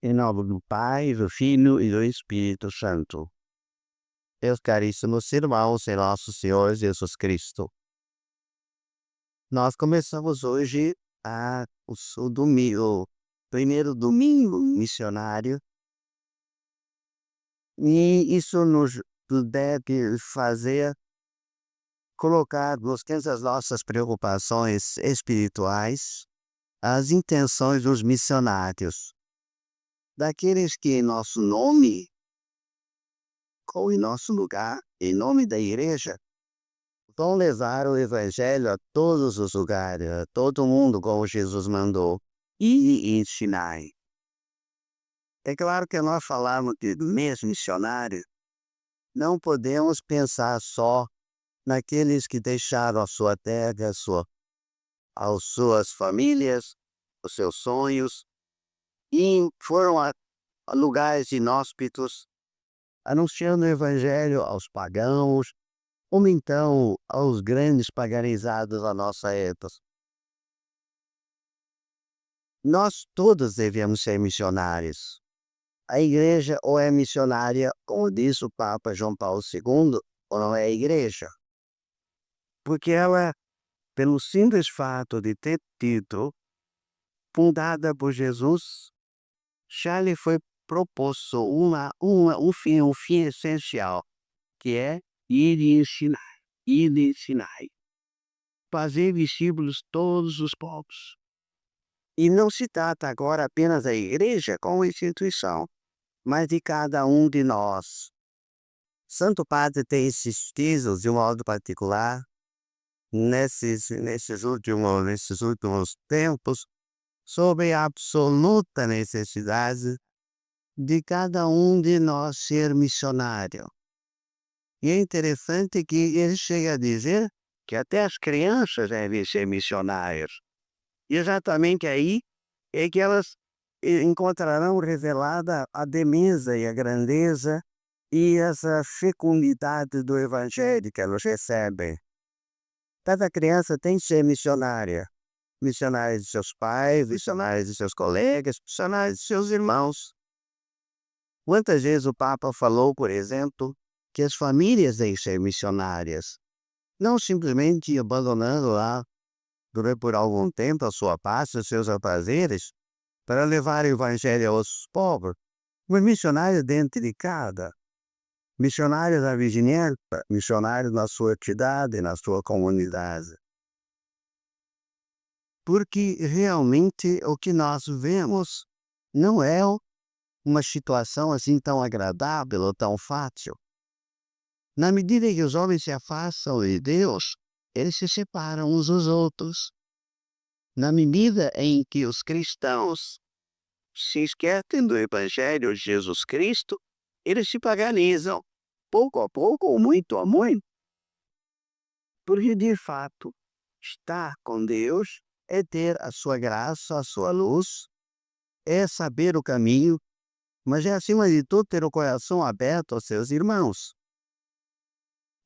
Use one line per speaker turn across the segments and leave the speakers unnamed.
Em nome do Pai, do Filho e do Espírito Santo. Meus caríssimos irmãos em nosso Senhor Jesus Cristo, nós começamos hoje o domingo, o primeiro domingo missionário, e isso nos deve fazer colocar nos das nossas preocupações espirituais as intenções dos missionários, daqueles que em nosso nome ou em nosso lugar, em nome da igreja, vão levar o evangelho a todos os lugares, a todo mundo, como Jesus mandou, e ensinai. É claro que nós falamos de mês missionário, não podemos pensar só naqueles que deixaram a sua terra, as suas famílias, os seus sonhos, e foram a lugares inóspitos, anunciando o evangelho aos pagãos, ou então aos grandes paganizados da nossa época. Nós todos devemos ser missionários. A igreja ou é missionária, como diz o Papa João Paulo II, ou não é igreja. Porque ela, pelo simples fato de ter tido, fundada por Jesus, já lhe foi proposto um fim essencial, que é ir e ensinar, ir e ensinar. Fazer discípulos todos os povos. E não se trata agora apenas da igreja como instituição, mas de cada um de nós. Santo Padre tem insistido de um modo particular nesses últimos tempos sobre a absoluta necessidade de cada um de nós ser missionário. E é interessante que ele chega a dizer que até as crianças devem ser missionárias. E exatamente aí é que elas encontrarão revelada a demesa e a grandeza e essa fecundidade do evangelho que elas recebem. Cada criança tem que ser missionária. Missionária de seus pais, missionária de seus colegas, missionária de seus irmãos. Quantas vezes o Papa falou, por exemplo, que as famílias devem ser missionárias, não simplesmente abandonando lá por algum tempo a sua paz, os seus afazeres, para levar o evangelho aos povos, mas missionário dentro de casa, missionário da vizinhança, missionário na sua cidade, na sua comunidade. Porque realmente o que nós vemos não é uma situação assim tão agradável ou tão fácil. Na medida em que os homens se afastam de Deus, eles se separam uns dos outros. Na medida em que os cristãos se esquecem do Evangelho de Jesus Cristo, eles se paganizam, pouco a pouco ou muito a muito. Porque, de fato, estar com Deus é ter a sua graça, a sua luz, é saber o caminho, mas é, acima de tudo, ter o coração aberto aos seus irmãos.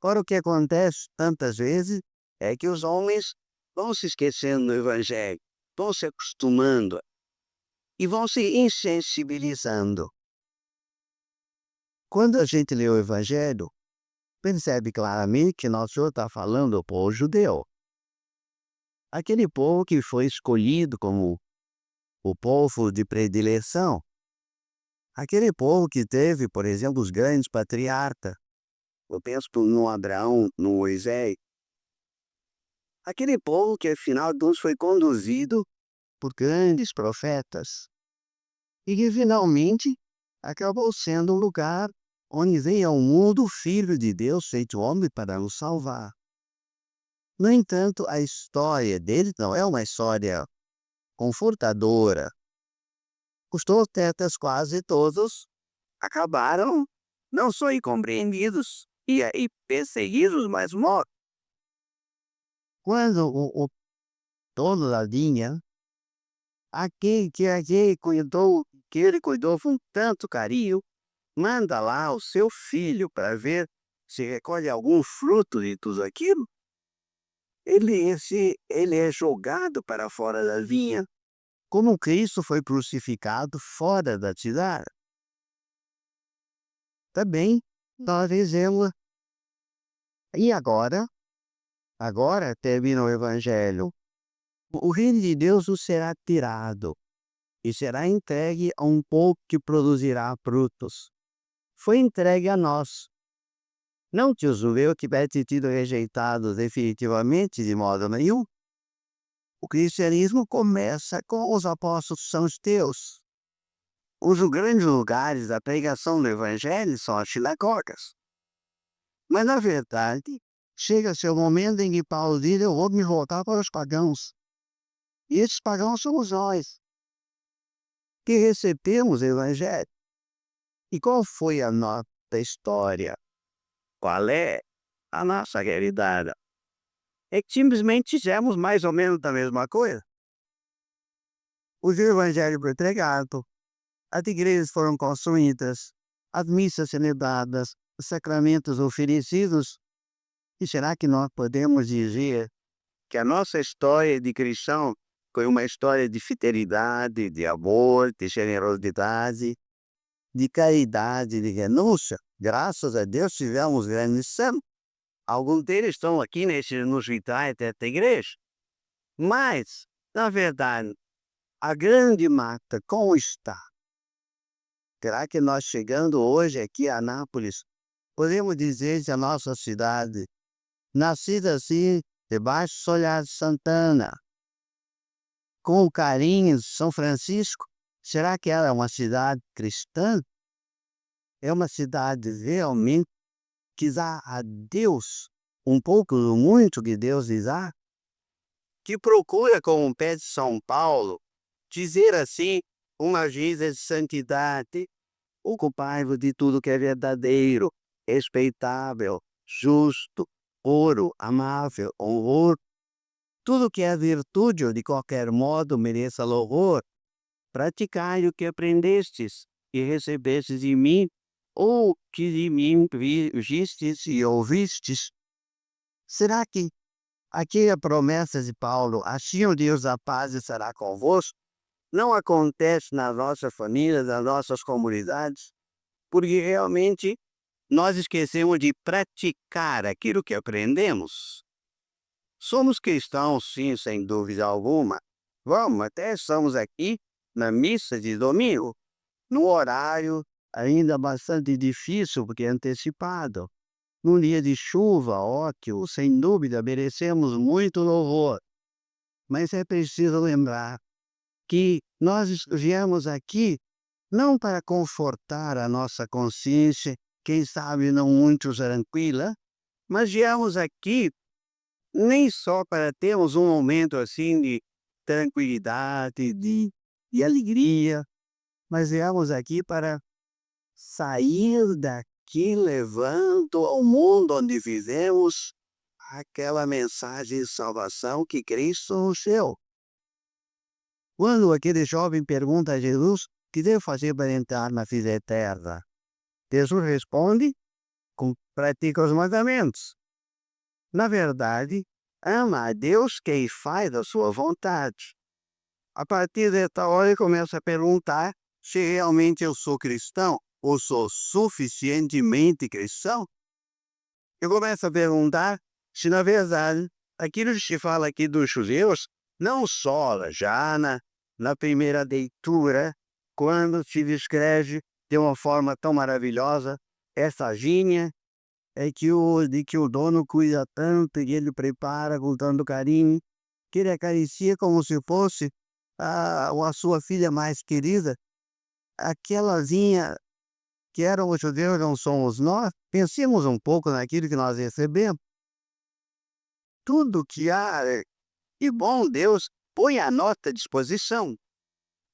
Ora, o que acontece tantas vezes é que os homens vão se esquecendo do Evangelho, vão se acostumando e vão se insensibilizando. Quando a gente lê o Evangelho, percebe claramente que nosso Senhor está falando ao povo judeu. Aquele povo que foi escolhido como o povo de predileção. Aquele povo que teve, por exemplo, os grandes patriarcas. Eu penso no Abraão, no Moisés. Aquele povo que, afinal de contas, foi conduzido por grandes profetas. E que, finalmente, acabou sendo um lugar onde veio ao mundo o Filho de Deus feito homem para nos salvar. No entanto, a história dele não é uma história confortadora. Os profetas quase todos acabaram não só incompreendidos e aí perseguidos, mas mortos. Quando o dono da vinha, que ele cuidou com tanto carinho, manda lá o seu filho para ver se recolhe algum fruto de tudo aquilo. Ele é jogado para fora da vinha, como Cristo foi crucificado fora da cidade. Também nós dizemos, e agora? Agora termina o Evangelho. O reino de Deus nos será tirado e será entregue a um povo que produzirá frutos. Foi entregue a nós. Não que o judeu tivesse sido rejeitado definitivamente de modo nenhum. O cristianismo começa com os apóstolos são os teus. Os grandes lugares da pregação do evangelho são as sinagogas. Mas, na verdade, chega-se o momento em que Paulo diz: eu vou me voltar para os pagãos. E esses pagãos somos nós, que recebemos o evangelho. E qual foi a nossa história? Qual é a nossa realidade? É que simplesmente fizemos mais ou menos a mesma coisa. O evangelho foi pregado, as igrejas foram construídas, as missas celebradas, os sacramentos oferecidos. E será que nós podemos dizer que a nossa história de cristão foi uma história de fidelidade, de amor, de generosidade, de caridade, de renúncia? Graças a Deus tivemos grandes santos. Alguns deles estão aqui nos vitais desta igreja. Mas, na verdade, a grande mata como está? Será que nós chegando hoje aqui a Nápoles, podemos dizer que a nossa cidade, nascida assim, debaixo do olhar de Santana, com o carinho de São Francisco, será que ela é uma cidade cristã? É uma cidade realmente que dá a Deus um pouco do muito que Deus lhe dá? Que procura, como pede São Paulo, dizer assim, uma vida de santidade, ocupai-vos de tudo que é verdadeiro, respeitável, justo, puro, amável, honroso, tudo que é virtude ou de qualquer modo mereça louvor. Praticai o que aprendestes e recebestes de mim, ou que de mim vistes e ouvistes. Será que aqui a promessa de Paulo, assim o Deus da paz estará convosco, não acontece na nossa família, nas nossas comunidades? Porque realmente nós esquecemos de praticar aquilo que aprendemos. Somos cristãos, sim, sem dúvida alguma. Vamos, até estamos aqui na missa de domingo, no horário ainda bastante difícil, porque é antecipado. Num dia de chuva, ótimo, sem dúvida, merecemos muito louvor. Mas é preciso lembrar que nós viemos aqui não para confortar a nossa consciência, quem sabe não muito tranquila, mas viemos aqui nem só para termos um momento assim de tranquilidade, de alegria, mas viemos aqui para sair daqui levando ao mundo onde vivemos aquela mensagem de salvação que Cristo nos deu. Quando aquele jovem pergunta a Jesus: o que devo fazer para entrar na vida eterna? Jesus responde: pratica os mandamentos. Na verdade, ama a Deus que faz a sua vontade. A partir desta hora ele começa a perguntar se realmente eu sou cristão ou sou suficientemente cristão. Eu começo a perguntar se, na verdade, aquilo que se fala aqui dos judeus, não só já na primeira leitura, quando se descreve de uma forma tão maravilhosa essa vinha, de que o dono cuida tanto e ele prepara com tanto carinho, que ele acaricia como se fosse a sua filha mais querida, aquela vinha que eram os judeus, não somos nós. Pensemos um pouco naquilo que nós recebemos. Tudo que há, e bom Deus põe à nossa disposição.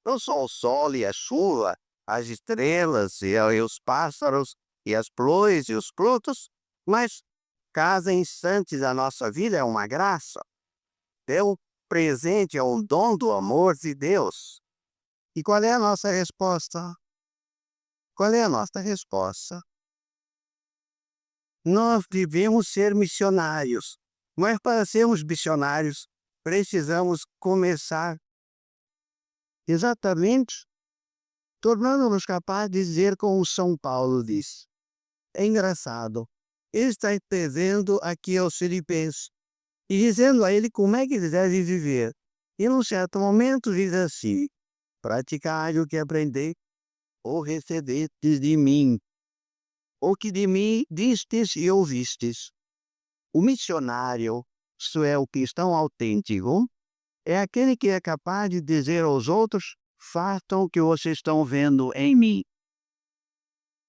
Não só o sol e a chuva, as estrelas e os pássaros, e as flores e os frutos, mas cada instante da nossa vida é uma graça. É um presente, é um dom do amor de Deus. E qual é a nossa resposta? Qual é a nossa resposta? Nós devemos ser missionários, mas para sermos missionários, precisamos começar Exatamente, tornando-nos capazes de dizer como São Paulo diz. É engraçado. Ele está escrevendo aqui aos Filipenses e dizendo a ele como é que eles devem viver. E num certo momento diz assim: praticar o que aprendei ou recebestes de mim, ou que de mim vistes e ouvistes. O missionário, isto é, o cristão autêntico, é aquele que é capaz de dizer aos outros: façam o que vocês estão vendo em mim.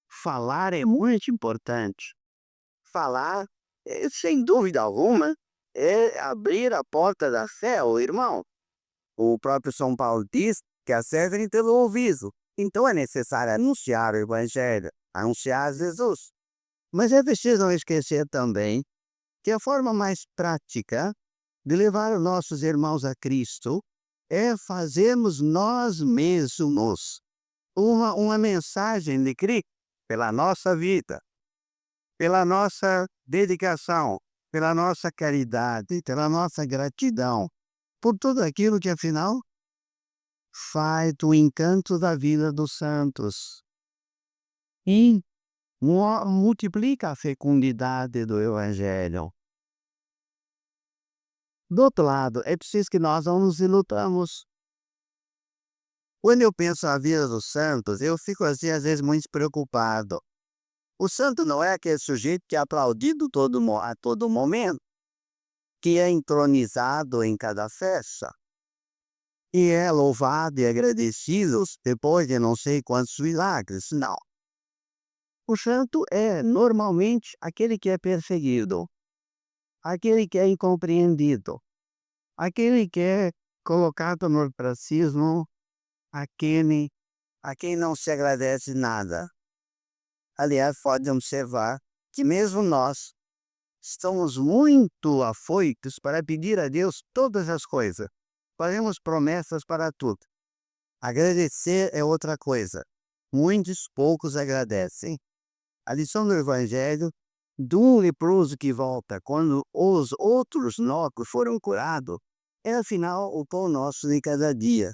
Falar é muito importante. Falar, sem dúvida alguma, é abrir a porta da fé, o irmão. O próprio São Paulo diz que a fé vem pelo ouvido. Então é necessário anunciar o Evangelho, anunciar Jesus. Mas é preciso não esquecer também que a forma mais prática de levar os nossos irmãos a Cristo é fazermos nós mesmos uma mensagem de Cristo pela nossa vida, pela nossa dedicação, pela nossa caridade, pela nossa gratidão, por tudo aquilo que afinal faz o encanto da vida dos santos e multiplica a fecundidade do Evangelho. Do outro lado, é preciso que nós não nos iludamos. Quando eu penso na vida dos santos, eu fico assim, às vezes, muito preocupado. O santo não é aquele sujeito que é aplaudido a todo momento, que é entronizado em cada festa, e é louvado e agradecido depois de não sei quantos milagres. Não. O santo é, normalmente, aquele que é perseguido, aquele que é incompreendido, aquele que é colocado no ostracismo, aquele a quem não se agradece nada. Aliás, pode observar que mesmo nós estamos muito afoitos para pedir a Deus todas as coisas. Fazemos promessas para tudo. Agradecer é outra coisa. Muitos poucos agradecem. A lição do Evangelho do leproso que volta quando os outros nove foram curados é afinal o pão nosso de cada dia.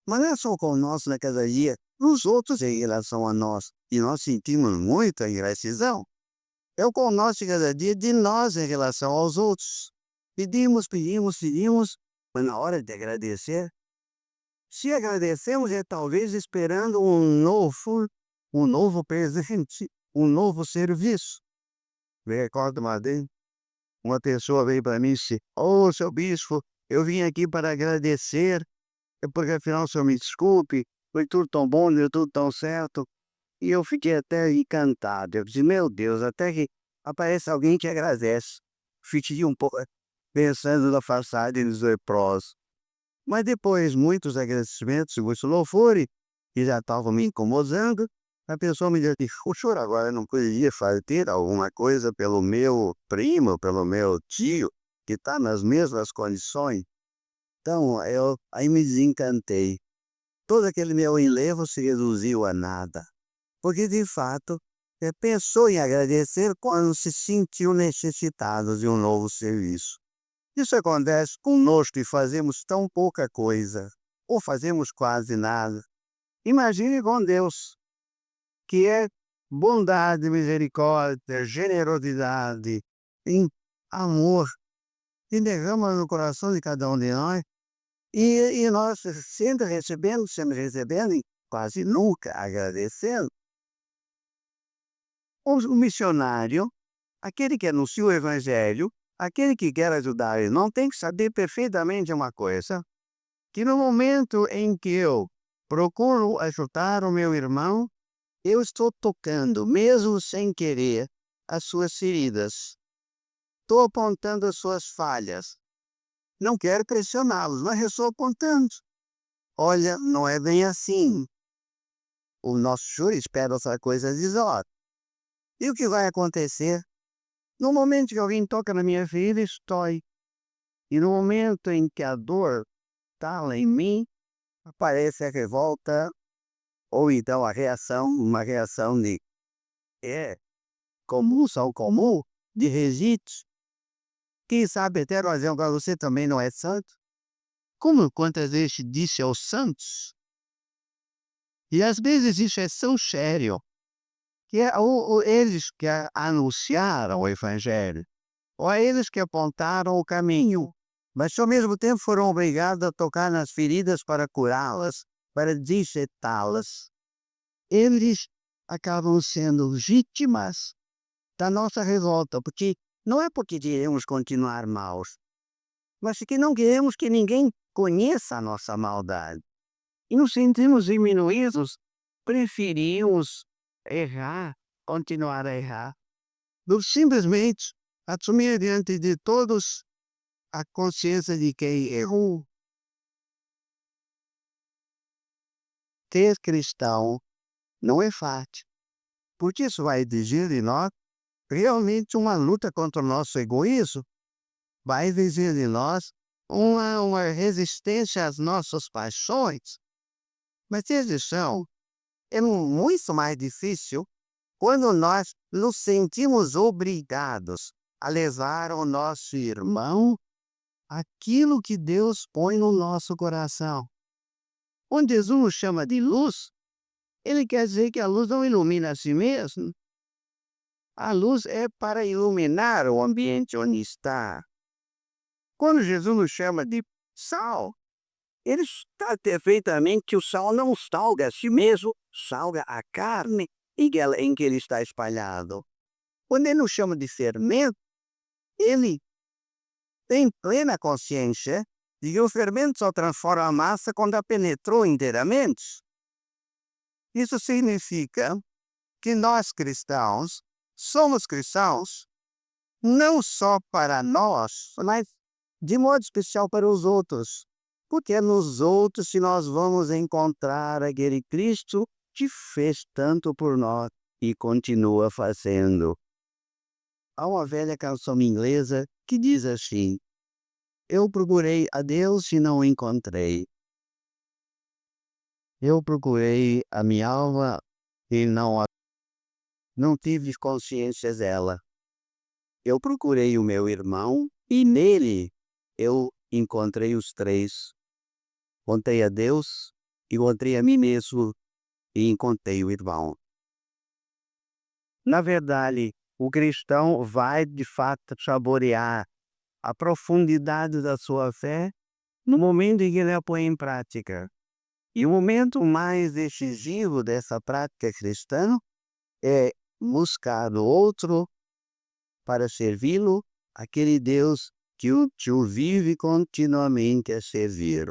Mas não é só o pão nosso de cada dia, os outros em relação a nós. E nós sentimos muita ingratidão. É o pão nosso de cada dia de nós em relação aos outros. Pedimos, pedimos, pedimos, mas na hora de agradecer, se agradecemos é talvez esperando um novo presente, um novo serviço. Me recordo uma vez, uma pessoa veio para mim e disse: "Ô, seu bispo, eu vim aqui para agradecer, porque afinal o senhor me desculpe, foi tudo tão bom, deu tudo tão certo." E eu fiquei até encantado. Eu disse: "Meu Deus, até que aparece alguém que agradece." Fiquei um pouco pensando na passagem dos leprosos. Mas depois, muitos agradecimentos, muitos louvores, que já estavam me incomodando, a pessoa me disse: "O senhor agora não poderia fazer alguma coisa pelo meu primo, pelo meu tio, que está nas mesmas condições?" Então, eu aí me desencantei. Todo aquele meu enlevo se reduziu a nada. Porque, de fato, pensou em agradecer quando se sentiu necessitado de um novo serviço. Isso acontece conosco e fazemos tão pouca coisa, ou fazemos quase nada. Imagine com Deus, que é bondade, misericórdia, generosidade, em amor, que derrama no coração de cada um de nós, e nós sempre recebendo, e quase nunca agradecendo. O missionário, aquele que anuncia o evangelho, aquele que quer ajudar ele, não tem que saber perfeitamente uma coisa, que no momento em que eu procuro ajudar o meu irmão, eu estou tocando, mesmo sem querer, as suas feridas. Estou apontando as suas falhas. Não quero pressioná-los, mas eu estou apontando. Olha, não é bem assim. O nosso Senhor espera outra coisa de nós. E o que vai acontecer? No momento que alguém toca na minha ferida, dói. E no momento em que a dor está em mim, aparece a revolta, ou então a reação, uma reação de é comum, são comum, de registro. Quem sabe até nós, agora você também não é santo. Como quantas vezes disse aos santos, e às vezes isso é tão sério, que é eles que anunciaram o evangelho, ou é eles que apontaram o caminho, mas ao mesmo tempo foram obrigados a tocar nas feridas para curá-las, para desinfetá-las. Eles acabam sendo vítimas da nossa revolta, porque não é porque queremos continuar maus, mas porque não queremos que ninguém conheça a nossa maldade. E nos sentimos diminuídos, preferimos errar, continuar a errar, do simplesmente assumir diante de todos a consciência de quem errou. Ser cristão não é fácil, porque isso vai exigir de nós realmente uma luta contra o nosso egoísmo, vai exigir de nós uma resistência às nossas paixões. Mas esse chão é muito mais difícil quando nós nos sentimos obrigados a levar ao nosso irmão aquilo que Deus põe no nosso coração. Quando Jesus nos chama de luz, ele quer dizer que a luz não ilumina a si mesmo. A luz é para iluminar o ambiente onde está. Quando Jesus nos chama de sal, ele está perfeitamente que o sal não salga a si mesmo, salga a carne em que ele está espalhado. Quando ele nos chama de fermento, ele tem plena consciência de que o fermento só transforma a massa quando a penetrou inteiramente. Isso significa que nós cristãos somos cristãos não só para nós, mas de modo especial para os outros. Porque é nos outros que nós vamos encontrar aquele Cristo que fez tanto por nós e continua fazendo. Há uma velha canção inglesa que diz assim: eu procurei a Deus e não o encontrei. Eu procurei a minha alma e não tive consciência dela. Eu procurei o meu irmão e nele eu encontrei os três. Encontrei a Deus, encontrei a mim mesmo e encontrei o irmão. Na verdade, o cristão vai de fato saborear a profundidade da sua fé no momento em que ele a põe em prática. E o momento mais decisivo dessa prática cristã é buscar o outro para servi-lo, aquele Deus que o vive continuamente a servir.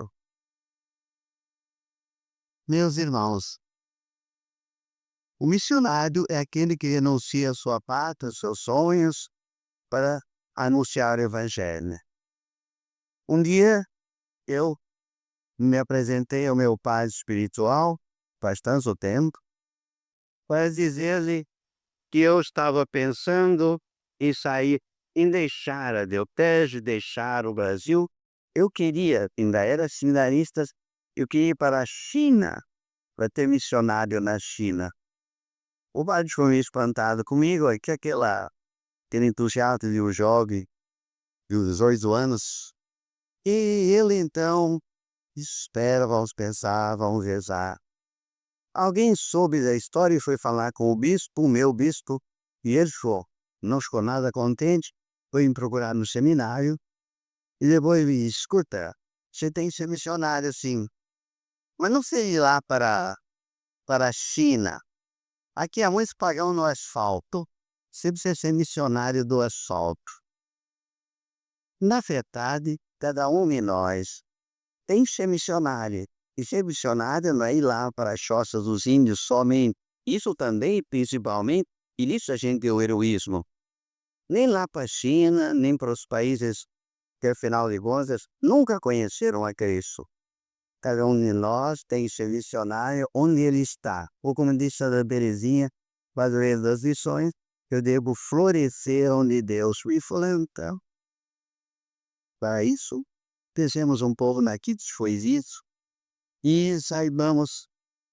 Meus irmãos, o missionário é aquele que renuncia a sua pátria, seus sonhos, para anunciar o evangelho. Um dia eu me apresentei ao meu pai espiritual, faz tanto tempo, para dizer-lhe que eu estava pensando em sair, em deixar a Deltege, deixar o Brasil. Eu queria, ainda era seminarista, eu queria ir para a China, para ter missionário na China. O padre ficou meio espantado comigo, é que aquele entusiasta de um jovem de 18 anos. E ele então, espera, vamos pensar, vamos rezar. Alguém soube da história e foi falar com o meu bispo, e ele não ficou nada contente, foi me procurar no seminário, e depois me disse: escuta, você tem que ser missionário sim, mas não sei ir lá para a China. Aqui há muitos pagãos no asfalto, você precisa ser missionário do asfalto. Na verdade, cada um de nós tem que ser missionário. E ser missionário não é ir lá para as choças dos índios somente. Isso também, principalmente, e nisso a gente vê o heroísmo. Nem lá para a China, nem para os países que, afinal de contas, nunca conheceram a Cristo. Cada um de nós tem que ser missionário onde ele está. Ou como disse a Teresinha, padroeira das lições, eu devo florescer onde Deus me planta. Para isso, pensemos um pouco naquilo que foi isso e saibamos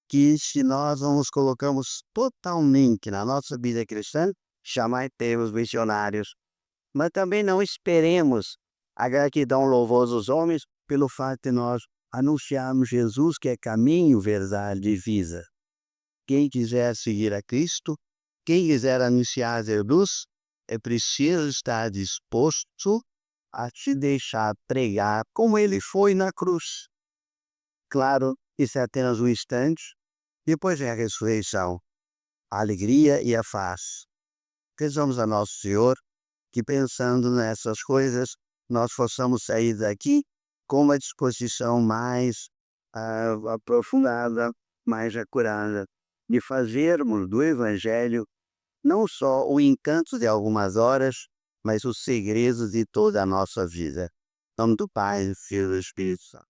que se nós não nos colocamos totalmente na nossa vida cristã, jamais teremos missionários. Mas também não esperemos a gratidão, louvor dos homens, pelo fato de nós anunciarmos Jesus, que é caminho, verdade e vida. Quem quiser seguir a Cristo, quem quiser anunciar Jesus, é preciso estar disposto a se deixar pregar como ele foi na cruz. Claro, isso é apenas um instante, depois é a ressurreição, a alegria e a paz. Rezamos a Nosso Senhor que, pensando nessas coisas, nós possamos sair daqui com uma disposição mais aprofundada, mais acurada, de fazermos do Evangelho não só o encanto de algumas horas, mas os segredos de toda a nossa vida. Em nome do Pai, do Filho e do Espírito Santo.